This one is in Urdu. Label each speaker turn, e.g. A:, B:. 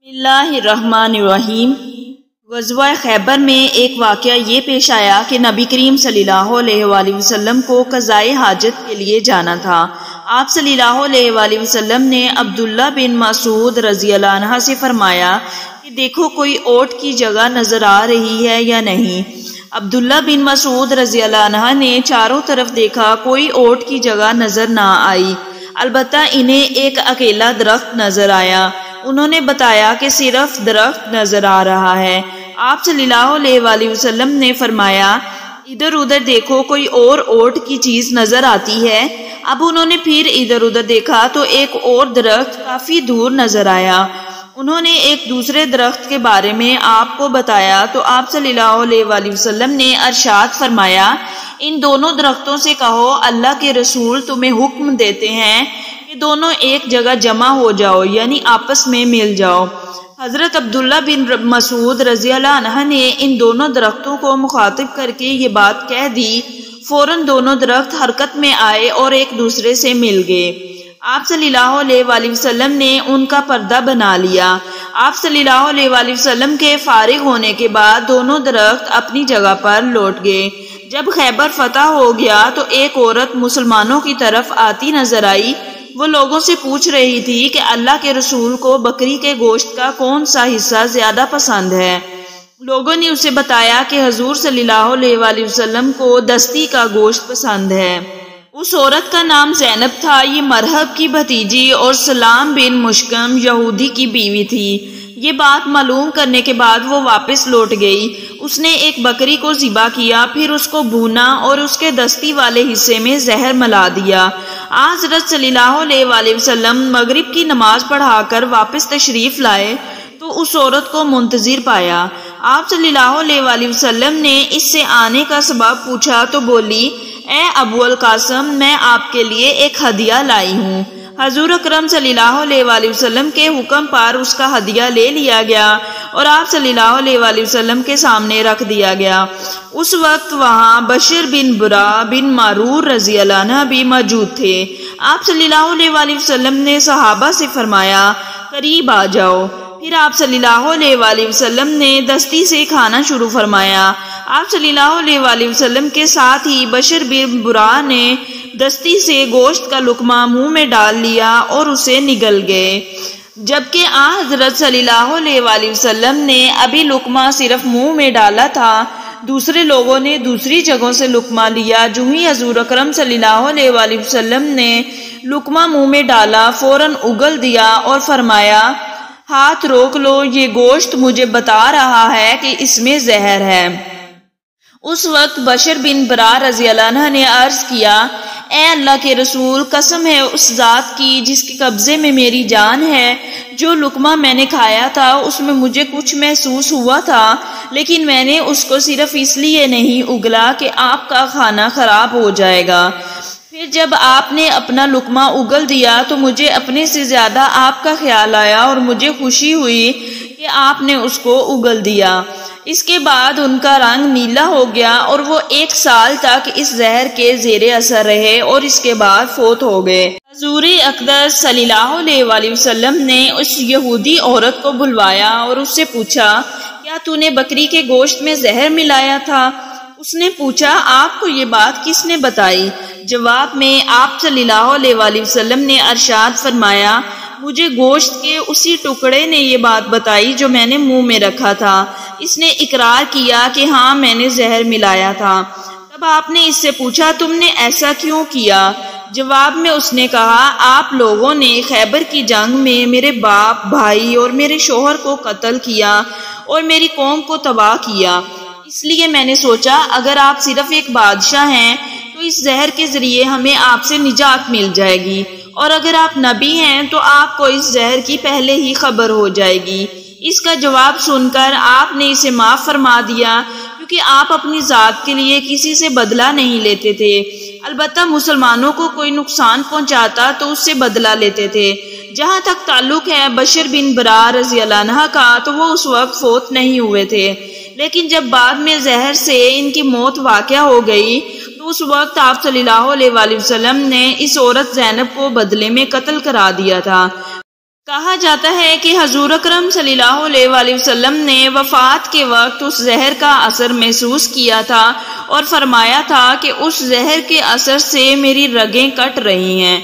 A: بسم اللہ الرحمن الرحیم۔ غزوہ خیبر میں ایک واقعہ یہ پیش آیا کہ نبی کریم صلی اللہ علیہ وآلہ وسلم کو قضائے حاجت کے لیے جانا تھا۔ آپ صلی اللہ علیہ وآلہ وسلم نے عبداللہ بن مسعود رضی اللہ عنہ سے فرمایا کہ دیکھو کوئی اوٹ کی جگہ نظر آ رہی ہے یا نہیں۔ عبداللہ بن مسعود رضی اللہ عنہ نے چاروں طرف دیکھا، کوئی اوٹ کی جگہ نظر نہ آئی، البتہ انہیں ایک اکیلا درخت نظر آیا۔ انہوں نے بتایا کہ صرف درخت نظر آ رہا ہے۔ آپ صلی اللہ علیہ وآلہ وسلم نے فرمایا ادھر ادھر دیکھو کوئی اور اوٹ کی چیز نظر آتی ہے۔ اب انہوں نے پھر ادھر ادھر دیکھا تو ایک اور درخت کافی دور نظر آیا۔ انہوں نے ایک دوسرے درخت کے بارے میں آپ کو بتایا تو آپ صلی اللہ علیہ وآلہ وسلم نے ارشاد فرمایا ان دونوں درختوں سے کہو اللہ کے رسول تمہیں حکم دیتے ہیں کہ دونوں ایک جگہ جمع ہو جاؤ، یعنی آپس میں مل جاؤ۔ حضرت عبداللہ بن مسعود رضی اللہ عنہ نے ان دونوں درختوں کو مخاطب کر کے یہ بات کہہ دی۔ فوراً دونوں درخت حرکت میں آئے اور ایک دوسرے سے مل گئے۔ آپ صلی اللہ علیہ وآلہ وسلم نے ان کا پردہ بنا لیا۔ آپ صلی اللہ علیہ وآلہ وسلم کے فارغ ہونے کے بعد دونوں درخت اپنی جگہ پر لوٹ گئے۔ جب خیبر فتح ہو گیا تو ایک عورت مسلمانوں کی طرف آتی نظر آئی۔ وہ لوگوں سے پوچھ رہی تھی کہ اللہ کے رسول کو بکری کے گوشت کا کون سا حصہ زیادہ پسند ہے۔ لوگوں نے اسے بتایا کہ حضور صلی اللہ علیہ وآلہ وسلم کو دستی کا گوشت پسند ہے۔ اس عورت کا نام زینب تھا۔ یہ مرحب کی بھتیجی اور سلام بن مشکم یہودی کی بیوی تھی۔ یہ بات معلوم کرنے کے بعد وہ واپس لوٹ گئی۔ اس نے ایک بکری کو ذبح کیا، پھر اس کو بھونا اور اس کے دستی والے حصے میں زہر ملا دیا۔ حضرت صلی اللہ علیہ وآلہ وسلم مغرب کی نماز پڑھا کر واپس تشریف لائے تو اس عورت کو منتظر پایا۔ آپ صلی اللہ علیہ وآلہ وسلم نے اس سے آنے کا سبب پوچھا تو بولی اے ابو القاسم میں آپ کے لیے ایک ہدیہ لائی ہوں۔ حضور اکرم صلی اللہ علیہ وآلہ وسلم کے حکم پر اس کا ہدیہ لے لیا گیا اور آپ صلی اللہ علیہ وآلہ وسلم کے سامنے رکھ دیا گیا۔ اس وقت وہاں بشر بن برا بن معرور رضی اللہ عنہ بھی موجود تھے۔ آپ صلی اللہ علیہ وآلہ وسلم نے صحابہ سے فرمایا قریب آ جاؤ۔ پھر آپ صلی اللہ علیہ وآلہ وسلم نے دستی سے کھانا شروع فرمایا۔ آپ صلی اللہ علیہ وآلہ وسلم کے ساتھ ہی بشر بن برا نے دستی سے گوشت کا لقمہ منہ میں ڈال لیا اور اسے نگل گئے، جبکہ حضرت صلی اللہ علیہ وآلہ وسلم نے ابھی لقمہ صرف منہ میں ڈالا تھا۔ دوسرے لوگوں نے دوسری جگہوں سے لقمہ لیا۔ جو ہی حضور اکرم صلی اللہ علیہ وآلہ وسلم نے لقمہ منہ میں ڈالا فوراً اگل دیا اور فرمایا ہاتھ روک لو، یہ گوشت مجھے بتا رہا ہے کہ اس میں زہر ہے۔ اس وقت بشر بن برا رضی اللہ عنہ نے عرض کیا اے اللہ کے رسول، قسم ہے اس ذات کی جس کے قبضے میں میری جان ہے، جو لقمہ میں نے کھایا تھا اس میں مجھے کچھ محسوس ہوا تھا، لیکن میں نے اس کو صرف اس لیے نہیں اگلا کہ آپ کا کھانا خراب ہو جائے گا۔ پھر جب آپ نے اپنا لقمہ اگل دیا تو مجھے اپنے سے زیادہ آپ کا خیال آیا اور مجھے خوشی ہوئی کہ آپ نے اس کو اگل دیا۔ اس کے بعد ان کا رنگ نیلا ہو گیا اور وہ 1 سال تک اس زہر کے زیر اثر رہے اور اس کے بعد فوت ہو گئے۔ حضور اقدس صلی اللہ علیہ وآلہ وسلم نے اس یہودی عورت کو بلوایا اور اس سے پوچھا کیا تو نے بکری کے گوشت میں زہر ملایا تھا؟ اس نے پوچھا آپ کو یہ بات کس نے بتائی؟ جواب میں آپ صلی اللہ علیہ وآلہ وسلم نے ارشاد فرمایا مجھے گوشت کے اسی ٹکڑے نے یہ بات بتائی جو میں نے منہ میں رکھا تھا۔ اس نے اقرار کیا کہ ہاں میں نے زہر ملایا تھا۔ تب آپ نے اس سے پوچھا تم نے ایسا کیوں کیا؟ جواب میں اس نے کہا آپ لوگوں نے خیبر کی جنگ میں میرے باپ، بھائی اور میرے شوہر کو قتل کیا اور میری قوم کو تباہ کیا، اس لیے میں نے سوچا اگر آپ صرف ایک بادشاہ ہیں تو اس زہر کے ذریعے ہمیں آپ سے نجات مل جائے گی، اور اگر آپ نبی ہیں تو آپ کو اس زہر کی پہلے ہی خبر ہو جائے گی۔ اس کا جواب سن کر آپ نے اسے معاف فرما دیا، کیونکہ آپ اپنی ذات کے لیے کسی سے بدلہ نہیں لیتے تھے، البتہ مسلمانوں کو کوئی نقصان پہنچاتا تو اس سے بدلہ لیتے تھے۔ جہاں تک تعلق ہے بشر بن برا رضی اللہ عنہ کا تو وہ اس وقت فوت نہیں ہوئے تھے، لیکن جب بعد میں زہر سے ان کی موت واقع ہو گئی تو اس وقت آپ صلی اللہ علیہ وآلہ وسلم نے اس عورت زینب کو بدلے میں قتل کرا دیا تھا۔ کہا جاتا ہے کہ حضور اکرم صلی اللہ علیہ وآلہ وسلم نے وفات کے وقت اس زہر کا اثر محسوس کیا تھا اور فرمایا تھا کہ اس زہر کے اثر سے میری رگیں کٹ رہی ہیں۔